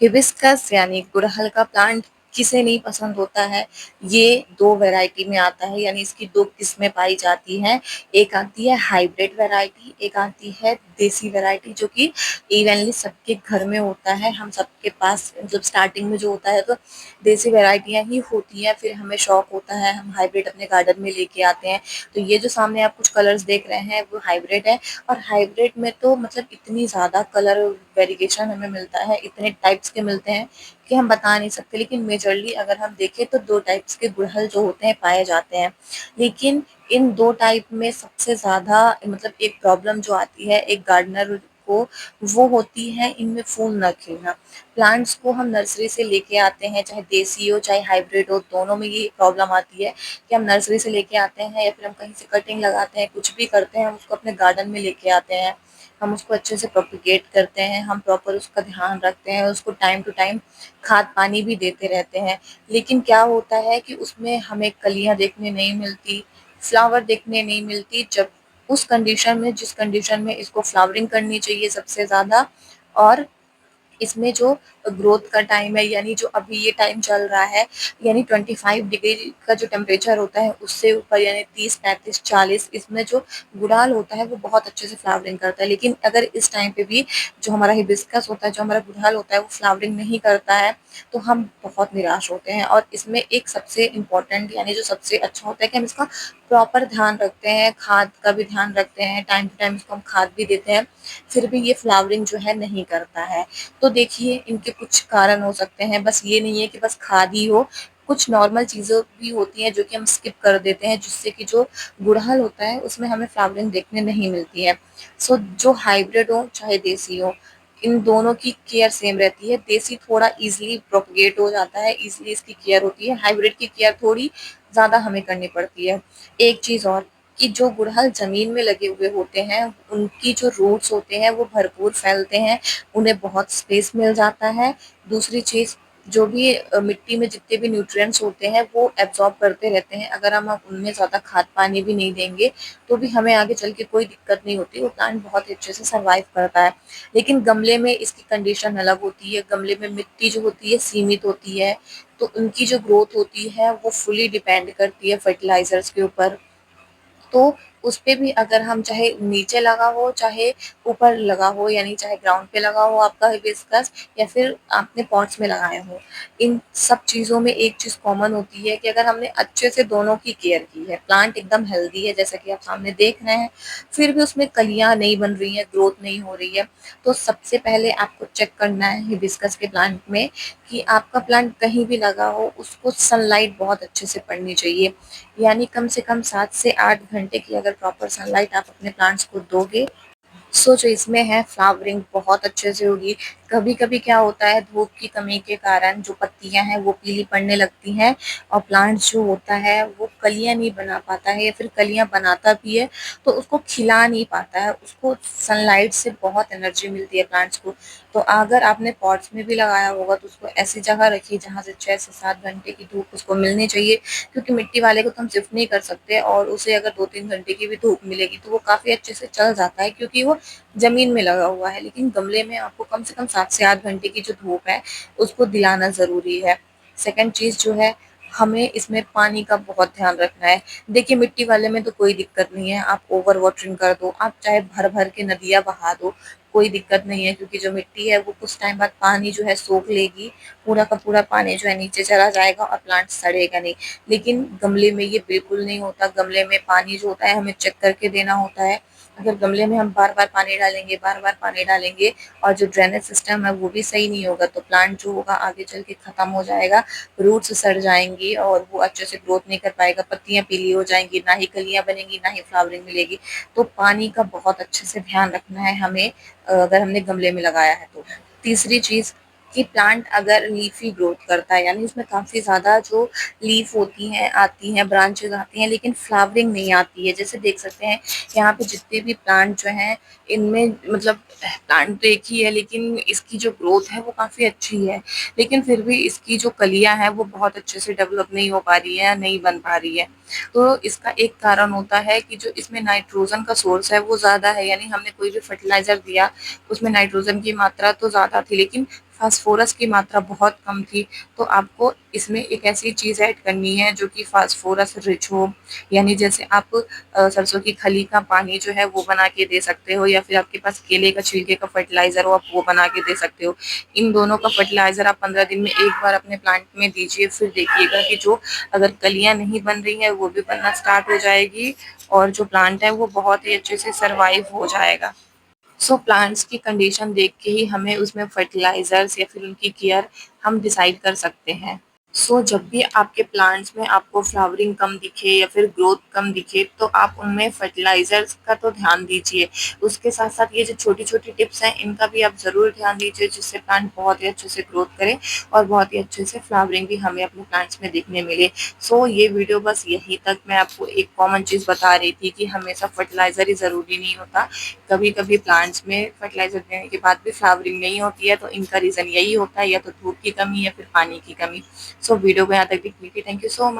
Hibiscus यानी गुड़हल का प्लांट किसे नहीं पसंद होता है। ये दो वैरायटी में आता है, यानी इसकी दो किस्में पाई जाती हैं। एक आती है हाइब्रिड वैरायटी, एक आती है देसी वैरायटी, जो कि इवनली सबके घर में होता है। हम सबके पास मतलब स्टार्टिंग में जो होता है तो देसी वैरायटियां ही होती हैं, फिर हमें शौक होता है हम हाइब्रिड अपने गार्डन में लेके आते हैं। तो ये जो सामने आप कुछ कलर्स देख रहे हैं वो हाइब्रिड है। और हाइब्रिड में तो मतलब इतनी ज़्यादा कलर वेरिएशन हमें मिलता है, इतने टाइप्स के मिलते हैं कि हम बता नहीं सकते। लेकिन मेजरली अगर हम देखें तो दो टाइप्स के गुड़हल जो होते हैं पाए जाते हैं। लेकिन इन दो टाइप में सबसे ज़्यादा मतलब एक प्रॉब्लम जो आती है एक गार्डनर को, वो होती है इनमें फूल न खिलना। प्लांट्स को हम नर्सरी से लेके आते हैं, चाहे देसी हो चाहे हाइब्रिड हो, दोनों में ये प्रॉब्लम आती है कि हम नर्सरी से लेके आते हैं या फिर हम कहीं से कटिंग लगाते हैं, कुछ भी करते हैं, हम उसको अपने गार्डन में लेके आते हैं। हम उसको अच्छे से प्रोपिगेट करते हैं, हम प्रॉपर उसका ध्यान रखते हैं, उसको टाइम टू टाइम खाद पानी भी देते रहते हैं। लेकिन क्या होता है कि उसमें हमें कलियां देखने नहीं मिलती, फ्लावर देखने नहीं मिलती, जब उस कंडीशन में जिस कंडीशन में इसको फ्लावरिंग करनी चाहिए सबसे ज़्यादा। और इसमें जो ग्रोथ का टाइम है, यानी जो अभी ये टाइम चल रहा है, यानी 25 डिग्री का जो टेम्परेचर होता है उससे ऊपर, यानी 30 35 40, इसमें जो गुड़ाल होता है वो बहुत अच्छे से फ्लावरिंग करता है। लेकिन अगर इस टाइम पे भी जो हमारा हिबिस्कस होता है, जो हमारा गुड़हल होता है, वो फ्लावरिंग नहीं करता है, तो हम बहुत निराश होते हैं। और इसमें एक सबसे इम्पोर्टेंट यानी जो सबसे अच्छा होता है कि हम इसका प्रॉपर ध्यान रखते हैं, खाद का भी ध्यान रखते हैं, टाइम टू टाइम इसको हम खाद भी देते हैं, फिर भी ये फ्लावरिंग जो है नहीं करता है। तो देखिए इनके कुछ कारण हो सकते हैं, बस ये नहीं है कि बस खाद ही हो, कुछ नॉर्मल चीज़ें भी होती हैं जो कि हम स्किप कर देते हैं, जिससे कि जो गुड़हल होता है उसमें हमें फ्लावरिंग देखने नहीं मिलती है। सो जो हाइब्रिड हो चाहे देसी हो, इन दोनों की केयर सेम रहती है। देसी थोड़ा इजीली प्रोपगेट हो जाता है, इजीली इसकी केयर होती है, हाइब्रिड की केयर थोड़ी ज़्यादा हमें करनी पड़ती है। एक चीज़ और कि जो गुड़हल ज़मीन में लगे हुए होते हैं, उनकी जो रूट्स होते हैं वो भरपूर फैलते हैं, उन्हें बहुत स्पेस मिल जाता है। दूसरी चीज़, जो भी मिट्टी में जितने भी न्यूट्रिएंट्स होते हैं वो एब्जॉर्ब करते रहते हैं। अगर हम उनमें ज़्यादा खाद पानी भी नहीं देंगे तो भी हमें आगे चल के कोई दिक्कत नहीं होती, वो प्लांट बहुत ही अच्छे से सर्वाइव करता है। लेकिन गमले में इसकी कंडीशन अलग होती है, गमले में मिट्टी जो होती है सीमित होती है, तो उनकी जो ग्रोथ होती है वो फुली डिपेंड करती है फर्टिलाइजर्स के ऊपर। तो उसपे भी अगर हम चाहे नीचे लगा हो चाहे ऊपर लगा हो, यानी चाहे ग्राउंड पे लगा हो आपका हिबिस्कस या फिर आपने पॉट्स में लगाए हो, इन सब चीज़ों में एक चीज़ कॉमन होती है कि अगर हमने अच्छे से दोनों की केयर की है, प्लांट एकदम हेल्दी है जैसा कि आप सामने देख रहे हैं, फिर भी उसमें कलियां नहीं बन रही हैं, ग्रोथ नहीं हो रही है, तो सबसे पहले आपको चेक करना है हिबिस्कस के प्लांट में कि आपका प्लांट कहीं भी लगा हो उसको सनलाइट बहुत अच्छे से पड़नी चाहिए। यानी कम से कम 7 से 8 घंटे की अगर प्रॉपर सनलाइट आप अपने प्लांट्स को दोगे, सो जो इसमें है फ्लावरिंग बहुत अच्छे से होगी। कभी-कभी क्या होता है धूप की कमी के कारण जो पत्तियां हैं वो पीली पड़ने लगती हैं और प्लांट जो होता है वो कलियां नहीं बना पाता है, या फिर कलियां बनाता भी है तो उसको खिला नहीं पाता है, उसको सनलाइट से बहुत एनर्जी मिलती है प्लांट्स को। तो अगर आपने पॉट्स में भी लगाया होगा तो उसको ऐसी जगह रखिए जहाँ से 6 से 7 घंटे की धूप उसको मिलनी चाहिए, क्योंकि मिट्टी वाले को तो हम शिफ्ट नहीं कर सकते, और उसे अगर 2-3 घंटे की भी धूप मिलेगी तो वो काफ़ी अच्छे से चल जाता है क्योंकि वो ज़मीन में लगा हुआ है। लेकिन गमले में आपको कम से कम 7 से 8 घंटे की जो धूप है उसको दिलाना ज़रूरी है। सेकंड चीज़ जो है, हमें इसमें पानी का बहुत ध्यान रखना है। देखिए मिट्टी वाले में तो कोई दिक्कत नहीं है, आप ओवर वाटरिंग कर दो, आप चाहे भर-भर के नदियाँ बहा दो, कोई दिक्कत नहीं है, क्योंकि जो मिट्टी है वो कुछ टाइम बाद पानी जो है सोख लेगी, पूरा का पूरा पानी जो है नीचे चला जाएगा और प्लांट सड़ेगा नहीं। लेकिन गमले में ये बिल्कुल नहीं होता, गमले में पानी जो होता है हमें चेक करके देना होता है। अगर गमले में हम बार-बार पानी डालेंगे, बार-बार पानी डालेंगे और जो ड्रेनेज सिस्टम है वो भी सही नहीं होगा, तो प्लांट जो होगा आगे चल के खत्म हो जाएगा, रूट्स सड़ जाएँगी और वो अच्छे से ग्रोथ नहीं कर पाएगा, पत्तियाँ पीली हो जाएँगी, ना ही कलियाँ बनेंगी, ना ही फ्लावरिंग मिलेगी। तो पानी का बहुत अच्छे से ध्यान रखना है हमें, अगर हमने गमले में लगाया है तो। तीसरी चीज़ कि प्लांट अगर लीफी ग्रोथ करता है, यानी उसमें काफ़ी ज़्यादा जो लीफ होती हैं आती हैं, ब्रांचेज़ आती हैं, लेकिन फ्लावरिंग नहीं आती है। जैसे देख सकते हैं यहाँ पे जितने भी प्लांट जो हैं इनमें मतलब प्लांट तो एक ही है लेकिन इसकी जो ग्रोथ है वो काफ़ी अच्छी है, लेकिन फिर भी इसकी जो कलियाँ हैं वो बहुत अच्छे से डेवलप नहीं हो पा रही है, नहीं बन पा रही है। तो इसका एक कारण होता है कि जो इसमें नाइट्रोजन का सोर्स है वो ज़्यादा है, यानी हमने कोई भी फर्टिलाइज़र दिया उसमें नाइट्रोजन की मात्रा तो ज़्यादा थी, लेकिन फास्फोरस की मात्रा बहुत कम थी, तो आपको इसमें एक ऐसी चीज़ ऐड करनी है जो कि फास्फोरस रिच हो। यानी जैसे आप सरसों की खली का पानी जो है वो बना के दे सकते हो, या फिर आपके पास केले का छिलके का फर्टिलाइज़र हो, आप वो बना के दे सकते हो। इन दोनों का फर्टिलाइज़र आप 15 दिन में एक बार अपने प्लांट में दीजिए, फिर देखिएगा कि जो अगर कलियाँ नहीं बन रही हैं वो भी बनना स्टार्ट हो जाएगी, और जो प्लांट है वो बहुत ही अच्छे से सर्वाइव हो जाएगा। सो प्लांट्स की कंडीशन देख के ही हमें उसमें फर्टिलाइजर्स या फिर उनकी केयर हम डिसाइड कर सकते हैं। जब भी आपके प्लांट्स में आपको फ्लावरिंग कम दिखे या फिर ग्रोथ कम दिखे, तो आप उनमें फर्टिलाइजर्स का तो ध्यान दीजिए। उसके साथ साथ ये जो छोटी छोटी टिप्स हैं इनका भी आप ज़रूर ध्यान दीजिए, जिससे प्लांट बहुत ही अच्छे से ग्रोथ करे और बहुत ही अच्छे से फ्लावरिंग भी हमें अपने प्लांट्स में देखने मिले। ये वीडियो बस यहीं तक। मैं आपको एक कॉमन चीज़ बता रही थी कि हमेशा फर्टिलाइज़र ही ज़रूरी नहीं होता। कभी कभी प्लांट्स में फर्टिलाइज़र देने के बाद भी फ्लावरिंग नहीं होती है, तो इनका रीज़न यही होता है, या तो धूप की कमी या फिर पानी की कमी। वीडियो को यहाँ तक देखने के लिए थैंक यू सो मच।